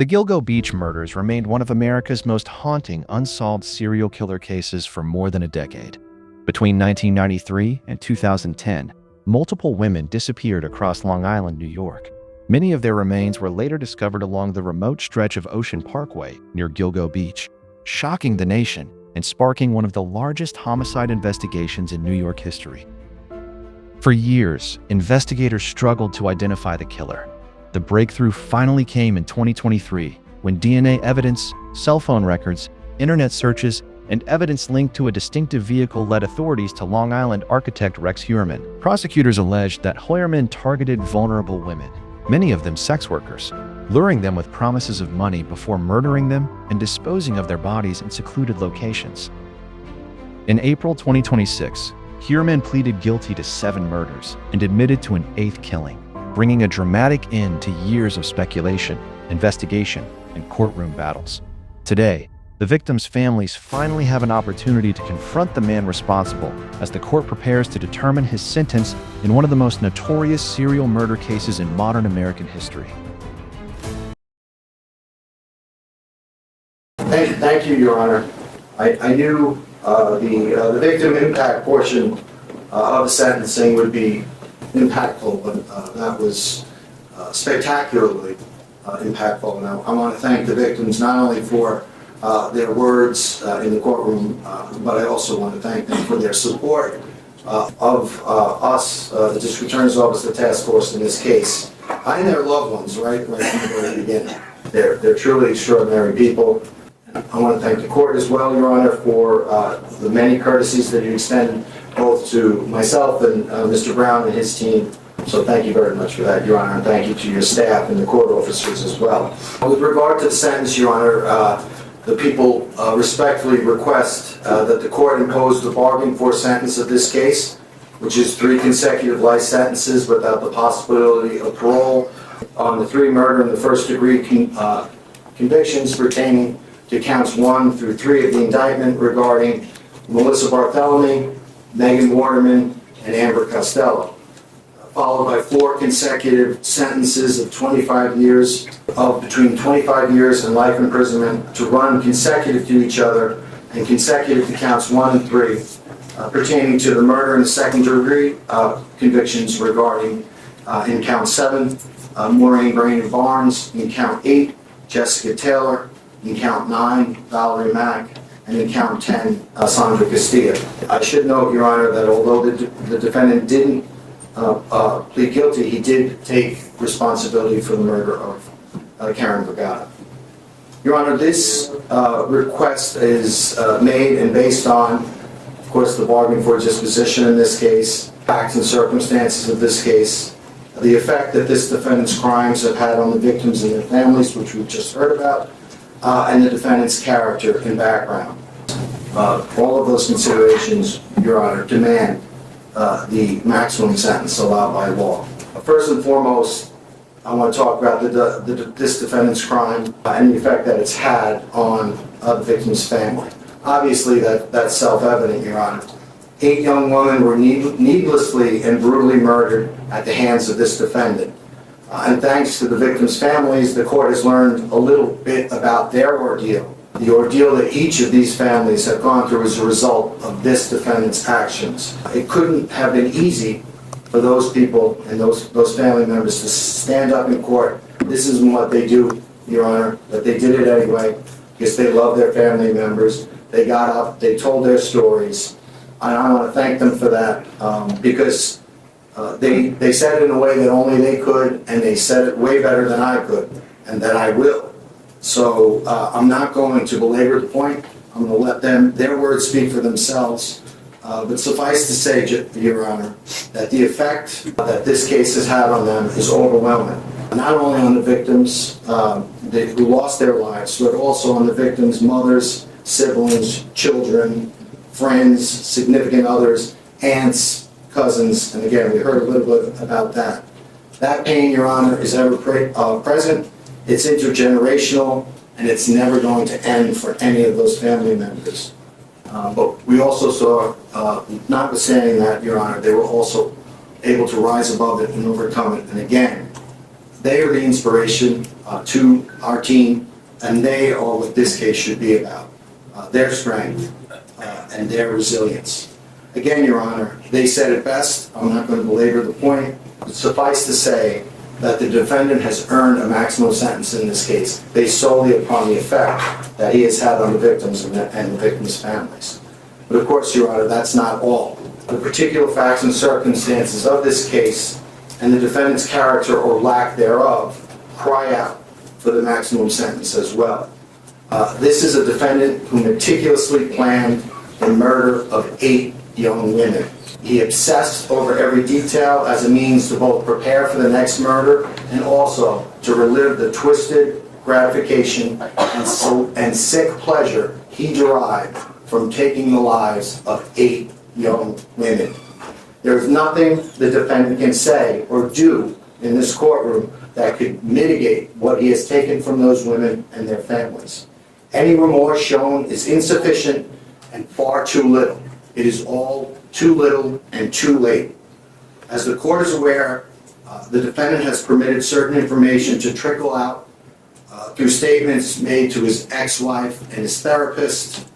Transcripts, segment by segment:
The Gilgo Beach murders remained one of America's most haunting unsolved serial killer cases for more than a decade. Between 1993 and 2010, multiple women disappeared across Long Island, New York. Many of their remains were later discovered along the remote stretch of Ocean Parkway near Gilgo Beach, shocking the nation and sparking one of the largest homicide investigations in New York history. For years, investigators struggled to identify the killer. The breakthrough finally came in 2023 when DNA evidence, cell phone records, internet searches, and evidence linked to a distinctive vehicle led authorities to Long Island architect Rex Heuermann. Prosecutors alleged that Heuermann targeted vulnerable women, many of them sex workers, luring them with promises of money before murdering them and disposing of their bodies in secluded locations. In April 2026, Heuermann pleaded guilty to 7 murders and admitted to an 8th killing, bringing a dramatic end to years of speculation, investigation, and courtroom battles. Today, the victims' families finally have an opportunity to confront the man responsible as the court prepares to determine his sentence in one of the most notorious serial murder cases in modern American history. Thank you, Your Honor. I knew the victim impact portion of the sentencing would be impactful, but that was spectacularly impactful. And I want to thank the victims not only for their words in the courtroom, but I also want to thank them for their support of us, the District Attorney's Office, the task force in this case, and their loved ones, right from the very beginning. They're truly extraordinary people. I want to thank the court as well, Your Honor, for the many courtesies that you extend both to myself and Mr. Brown and his team. So thank you very much for that, Your Honor, and thank you to your staff and the court officers as well. With regard to the sentence, Your Honor, the people respectfully request that the court impose the bargain for sentence of this case, which is 3 consecutive life sentences without the possibility of parole on the 3 murder and the first-degree convictions pertaining to counts 1 through 3 of the indictment regarding Melissa Barthelemy, Megan Waterman, and Amber Costello, followed by 4 consecutive sentences of 25 years, between 25 years and life imprisonment to run consecutive to each other and consecutive to counts 1 and 3 pertaining to the murder and the second-degree convictions regarding, in count 7, Maureen Brainerd Barnes, in count 8, Jessica Taylor, in count 9, Valerie Mack, and in count 10, Sandra Castilla. I should note, Your Honor, that although the defendant didn't plead guilty, he did take responsibility for the murder of Karen Vergata. Your Honor, this request is made and based on, of course, the bargain for disposition in this case, facts and circumstances of this case, the effect that this defendant's crimes have had on the victims and their families, which we've just heard about, and the defendant's character and background. All of those considerations, Your Honor, demand the maximum sentence allowed by law. First and foremost, I want to talk about this defendant's crime and the effect that it's had on the victim's family. Obviously, that's self-evident, Your Honor. 8 young women were needlessly and brutally murdered at the hands of this defendant. And thanks to the victims' families, the court has learned a little bit about their ordeal, the ordeal that each of these families have gone through as a result of this defendant's actions. It couldn't have been easy for those people and those family members to stand up in court. This isn't what they do, Your Honor, but they did it anyway because they love their family members. They got up, they told their stories, and I want to thank them for that because they said it in a way that only they could, and they said it way better than I could, and that I will. So I'm not going to belabor the point. I'm going to let their words speak for themselves. But suffice to say, Your Honor, that the effect that this case has had on them is overwhelming. Not only on the victims who lost their lives, but also on the victims' mothers, siblings, children, friends, significant others, aunts, cousins, and again, we heard a little bit about that. That pain, Your Honor, is ever present, it's intergenerational, and it's never going to end for any of those family members. But we also saw, notwithstanding that, Your Honor, they were also able to rise above it and overcome it. And again, They are the inspiration to our team, and they are what this case should be about. Their strength and their resilience. Again, Your Honor, they said it best. I'm not going to belabor the point. Suffice to say that the defendant has earned a maximum sentence in this case based solely upon the effect that he has had on the victims and the victims' families. But of course, Your Honor, that's not all. The particular facts and circumstances of this case and the defendant's character or lack thereof cry out for the maximum sentence as well. This is a defendant who meticulously planned the murder of 8 young women. He obsessed over every detail as a means to both prepare for the next murder and also to relive the twisted gratification and sick pleasure he derived from taking the lives of 8 young women. There is nothing the defendant can say or do in this courtroom that could mitigate what he has taken from those women and their families. Any remorse shown is insufficient and far too little. It is all too little and too late. As the court is aware, the defendant has permitted certain information to trickle out through statements made to his ex-wife and his therapist,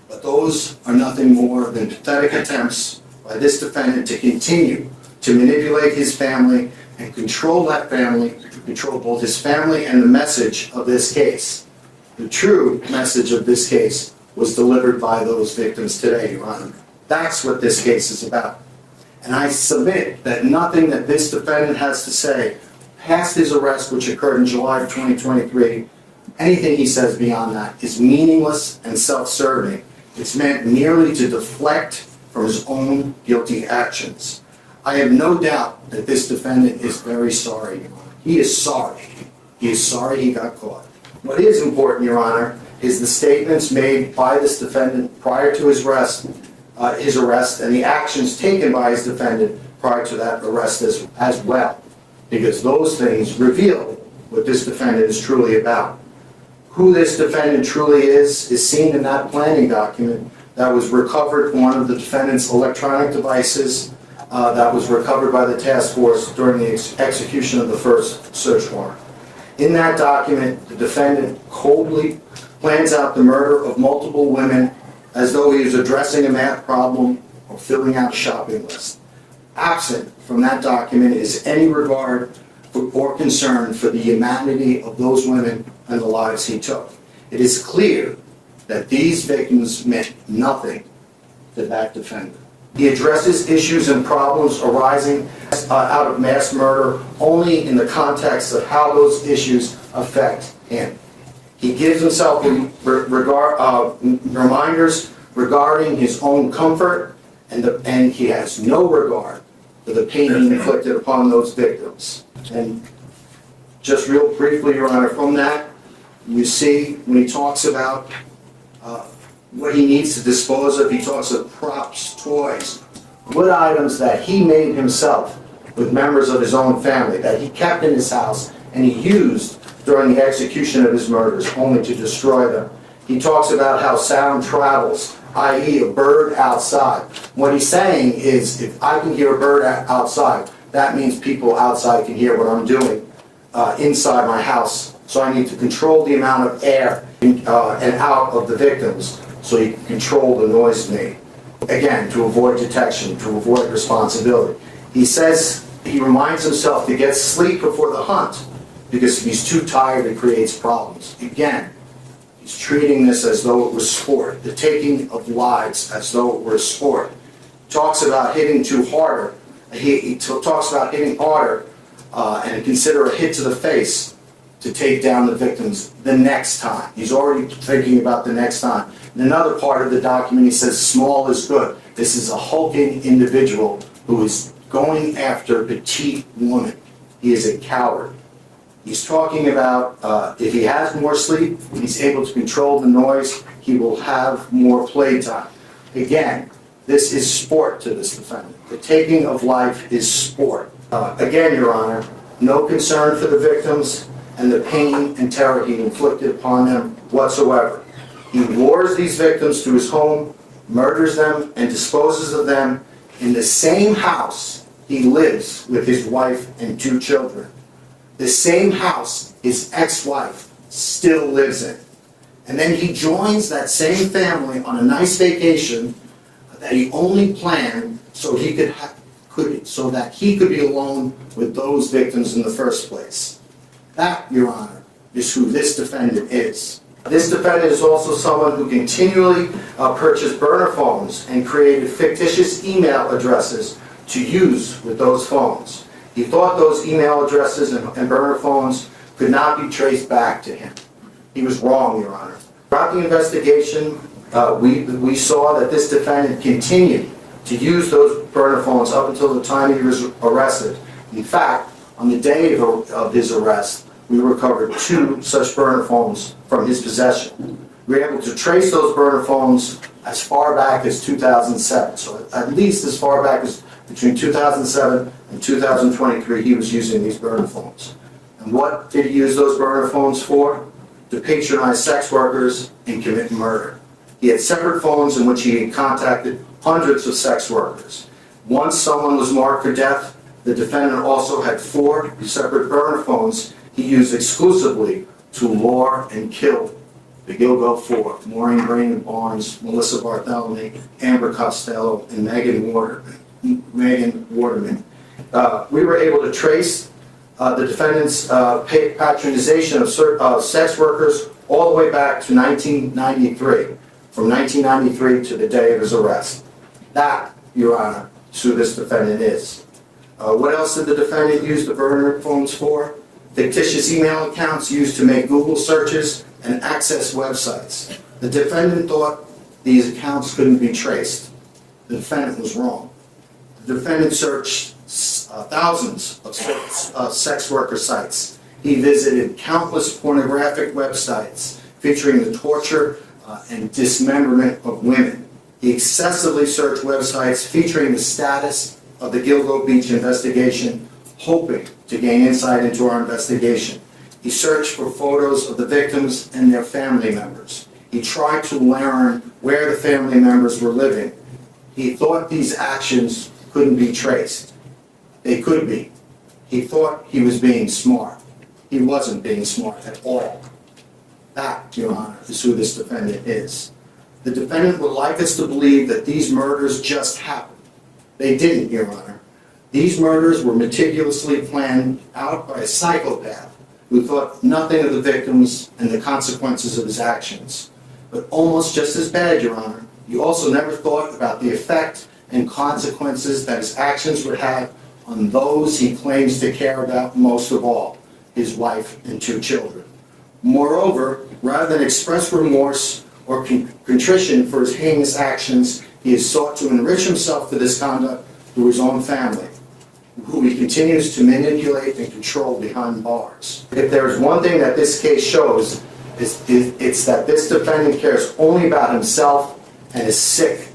but those are nothing more than pathetic attempts by this defendant to continue to manipulate his family and control that family, control both his family and the message of this case. The true message of this case was delivered by those victims today, Your Honor. That's what this case is about. And I submit that nothing that this defendant has to say past his arrest, which occurred in July of 2023, anything he says beyond that is meaningless and self-serving. It's meant merely to deflect from his own guilty actions. I have no doubt that this defendant is very sorry. He is sorry. He is sorry he got caught. What is important, Your Honor, is the statements made by this defendant prior to his arrest and the actions taken by his defendant prior to that arrest as well, because those things reveal what this defendant is truly about. Who this defendant truly is seen in that planning document that was recovered from one of the defendant's electronic devices that was recovered by the task force during the execution of the first search warrant. In that document, the defendant coldly plans out the murder of multiple women as though he was addressing a math problem or filling out a shopping list. Absent from that document is any regard or concern for the humanity of those women and the lives he took. It is clear that these victims meant nothing to that defendant. He addresses issues and problems arising out of mass murder only in the context of how those issues affect him. He gives himself reminders regarding his own comfort, and he has no regard for the pain he inflicted upon those victims. And just real briefly, Your Honor, from that, you see when he talks about what he needs to dispose of, he talks of props, toys, wood items that he made himself with members of his own family, that he kept in his house and he used during the execution of his murders, only to destroy them. He talks about how sound travels, i.e. a bird outside. What he's saying is, if I can hear a bird outside, that means people outside can hear what I'm doing inside my house. So I need to control the amount of air and out of the victims so you can control the noise made. Again, to avoid detection, to avoid responsibility. He says he reminds himself to get sleep before the hunt because if he's too tired, it creates problems. Again, he's treating this as though it was sport, the taking of lives as though it were sport. He talks about hitting too harder. He talks about hitting harder and consider a hit to the face to take down the victims the next time. He's already thinking about the next time. In another part of the document, he says, small is good. This is a hulking individual who is going after a petite woman. He is a coward. He's talking about if he has more sleep, he's able to control the noise, he will have more playtime. Again, this is sport to this defendant. The taking of life is sport. Again, Your Honor, no concern for the victims and the pain and terror he inflicted upon them whatsoever. He lures these victims to his home, murders them, and disposes of them in the same house he lives with his wife and 2 children. the same house his ex-wife still lives in. And then he joins that same family on a nice vacation that he only planned so he so that he could be alone with those victims in the first place. That, Your Honor, is who this defendant is. This defendant is also someone who continually purchased burner phones and created fictitious email addresses to use with those phones. He thought those email addresses and burner phones could not be traced back to him. He was wrong, Your Honor. Throughout the investigation, we saw that this defendant continued to use those burner phones up until the time he was arrested. In fact, on the day of his arrest, we recovered 2 such burner phones from his possession. We were able to trace those burner phones as far back as 2007. So at least as far back as between 2007 and 2023, he was using these burner phones. And what did he use those burner phones for? To patronize sex workers and commit murder. He had separate phones in which he had contacted hundreds of sex workers. Once someone was marked for death, the defendant also had 4 separate burner phones he used exclusively to lure and kill the Gilgo Four: Maureen Brain Barnes, Melissa Barthelemy, Amber Costello, and Megan Waterman. We were able to trace the defendant's patronization of sex workers all the way back to 1993, from 1993 to the day of his arrest. That, Your Honor, is who this defendant is. What else did the defendant use the burner phones for? Fictitious email accounts used to make Google searches and access websites. The defendant thought these accounts couldn't be traced. The defendant was wrong. The defendant searched thousands of sex worker sites. He visited countless pornographic websites featuring the torture and dismemberment of women. He excessively searched websites featuring the status of the Gilgo Beach investigation, hoping to gain insight into our investigation. He searched for photos of the victims and their family members. He tried to learn where the family members were living. He thought these actions couldn't be traced. They could be. He thought he was being smart. He wasn't being smart at all. That, Your Honor, is who this defendant is. The defendant would like us to believe that these murders just happened. They didn't, Your Honor. These murders were meticulously planned out by a psychopath who thought nothing of the victims and the consequences of his actions. But almost just as bad, Your Honor, he also never thought about the effect and consequences that his actions would have on those he claims to care about most of all, his wife and 2 children. Moreover, rather than express remorse or contrition for his heinous actions, he has sought to enrich himself for this conduct through his own family, who he continues to manipulate and control behind bars. If there is one thing that this case shows, it's that this defendant cares only about himself and his sick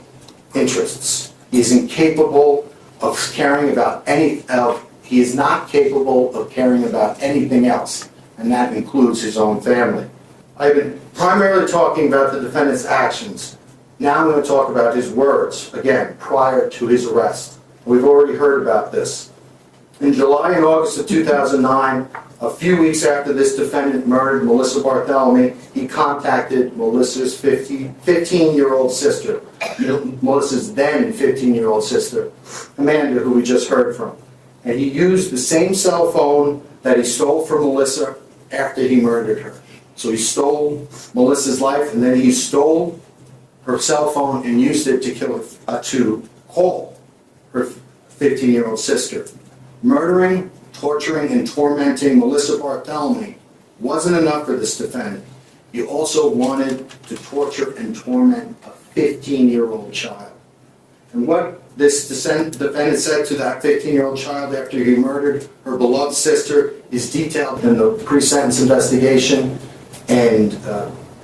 interests. He is incapable of caring about he is not capable of caring about anything else, and that includes his own family. I've been primarily talking about the defendant's actions. Now I'm going to talk about his words, again, prior to his arrest. We've already heard about this. In July and August of 2009, a few weeks after this defendant murdered Melissa Barthelemy, he contacted Melissa's 15-year-old sister, Melissa's then 15-year-old sister, Amanda, who we just heard from. And he used the same cell phone that he stole from Melissa after he murdered her. So he stole Melissa's life, and then he stole her cell phone and used it to call her 15-year-old sister. Murdering, torturing, and tormenting Melissa Barthelemy wasn't enough for this defendant. He also wanted to torture and torment a 15-year-old child. And what this defendant said to that 15-year-old child after he murdered her beloved sister is detailed in the pre-sentence investigation, and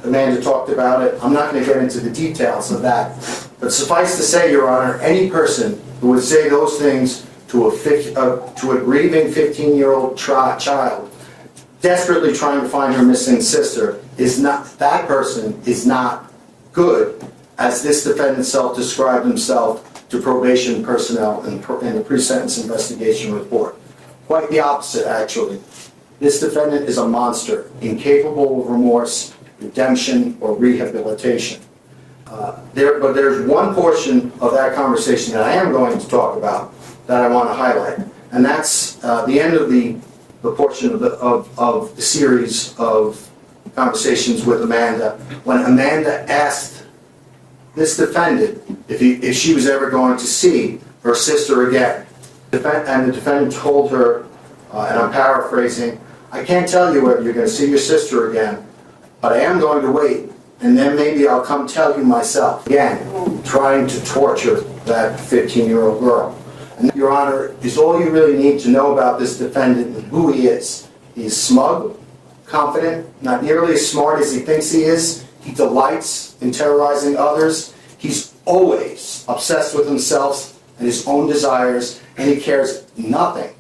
Amanda talked about it. I'm not going to get into the details of that, but suffice to say, Your Honor, any person who would say those things to a grieving 15-year-old child, desperately trying to find her missing sister, that person is not good, as this defendant self-described himself to probation personnel in the pre-sentence investigation report. Quite the opposite, actually. This defendant is a monster, incapable of remorse, redemption, or rehabilitation. But there's one portion of that conversation that I am going to talk about that I want to highlight, and that's the end of the portion of the series of conversations with Amanda, when Amanda asked this defendant if she was ever going to see her sister again. And the defendant told her, and I'm paraphrasing, "I can't tell you whether you're going to see your sister again, but I am going to wait, and then maybe I'll come tell you myself." Again, trying to torture that 15-year-old girl. And Your Honor, is all you really need to know about this defendant and who he is. He's smug, confident, not nearly as smart as he thinks he is. He delights in terrorizing others. He's always obsessed with himself and his own desires, and he cares nothing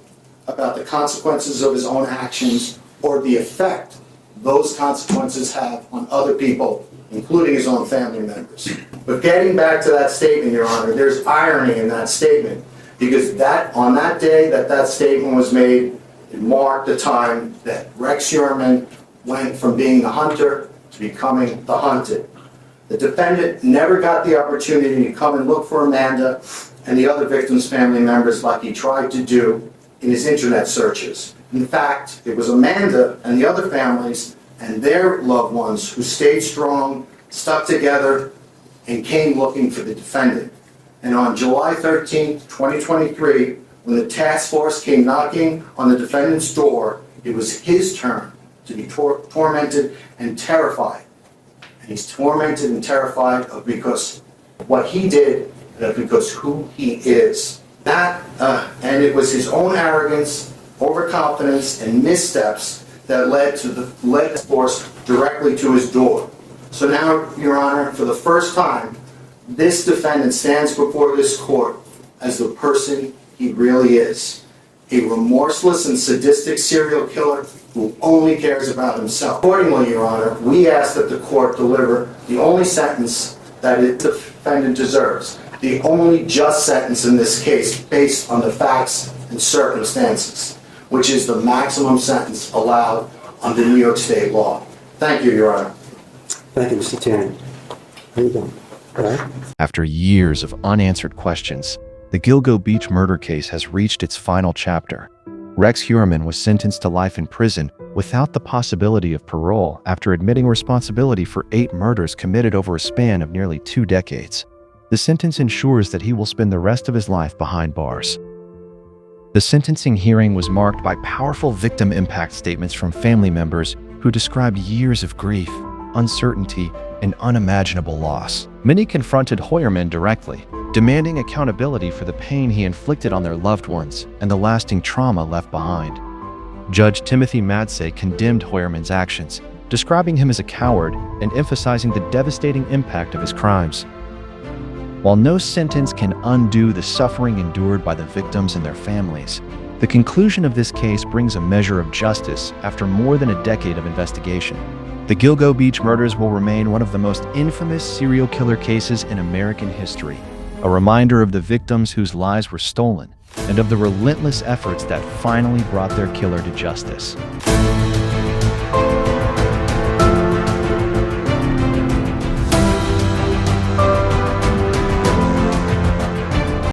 about the consequences of his own actions or the effect those consequences have on other people, including his own family members. But getting back to that statement, Your Honor, there's irony in that statement, because on that day that statement was made, it marked the time that Rex Heuermann went from being the hunter to becoming the hunted. The defendant never got the opportunity to come and look for Amanda and the other victims' family members like he tried to do in his internet searches. In fact, it was Amanda and the other families and their loved ones who stayed strong, stuck together, and came looking for the defendant. And on July 13th, 2023, when the task force came knocking on the defendant's door, it was his turn to be tormented and terrified. And he's tormented and terrified because of what he did and because who he is. And it was his own arrogance, overconfidence, and missteps that led the force directly to his door. So now, Your Honor, for the first time, this defendant stands before this court as the person he really is, a remorseless and sadistic serial killer who only cares about himself. Accordingly, Your Honor, we ask that the court deliver the only sentence that the defendant deserves, the only just sentence in this case based on the facts and circumstances, which is the maximum sentence allowed under New York State law. Thank you, Your Honor. Thank you, Mr. Tierney. How you doing? All right. After years of unanswered questions, the Gilgo Beach murder case has reached its final chapter. Rex Heuermann was sentenced to life in prison without the possibility of parole after admitting responsibility for 8 murders committed over a span of nearly 2 decades. The sentence ensures that he will spend the rest of his life behind bars. The sentencing hearing was marked by powerful victim impact statements from family members who described years of grief, uncertainty, and unimaginable loss. Many confronted Heuermann directly, demanding accountability for the pain he inflicted on their loved ones and the lasting trauma left behind. Judge Timothy Mazzei condemned Heuermann's actions, describing him as a coward and emphasizing the devastating impact of his crimes. While no sentence can undo the suffering endured by the victims and their families, the conclusion of this case brings a measure of justice after more than a decade of investigation. The Gilgo Beach murders will remain one of the most infamous serial killer cases in American history, a reminder of the victims whose lives were stolen and of the relentless efforts that finally brought their killer to justice.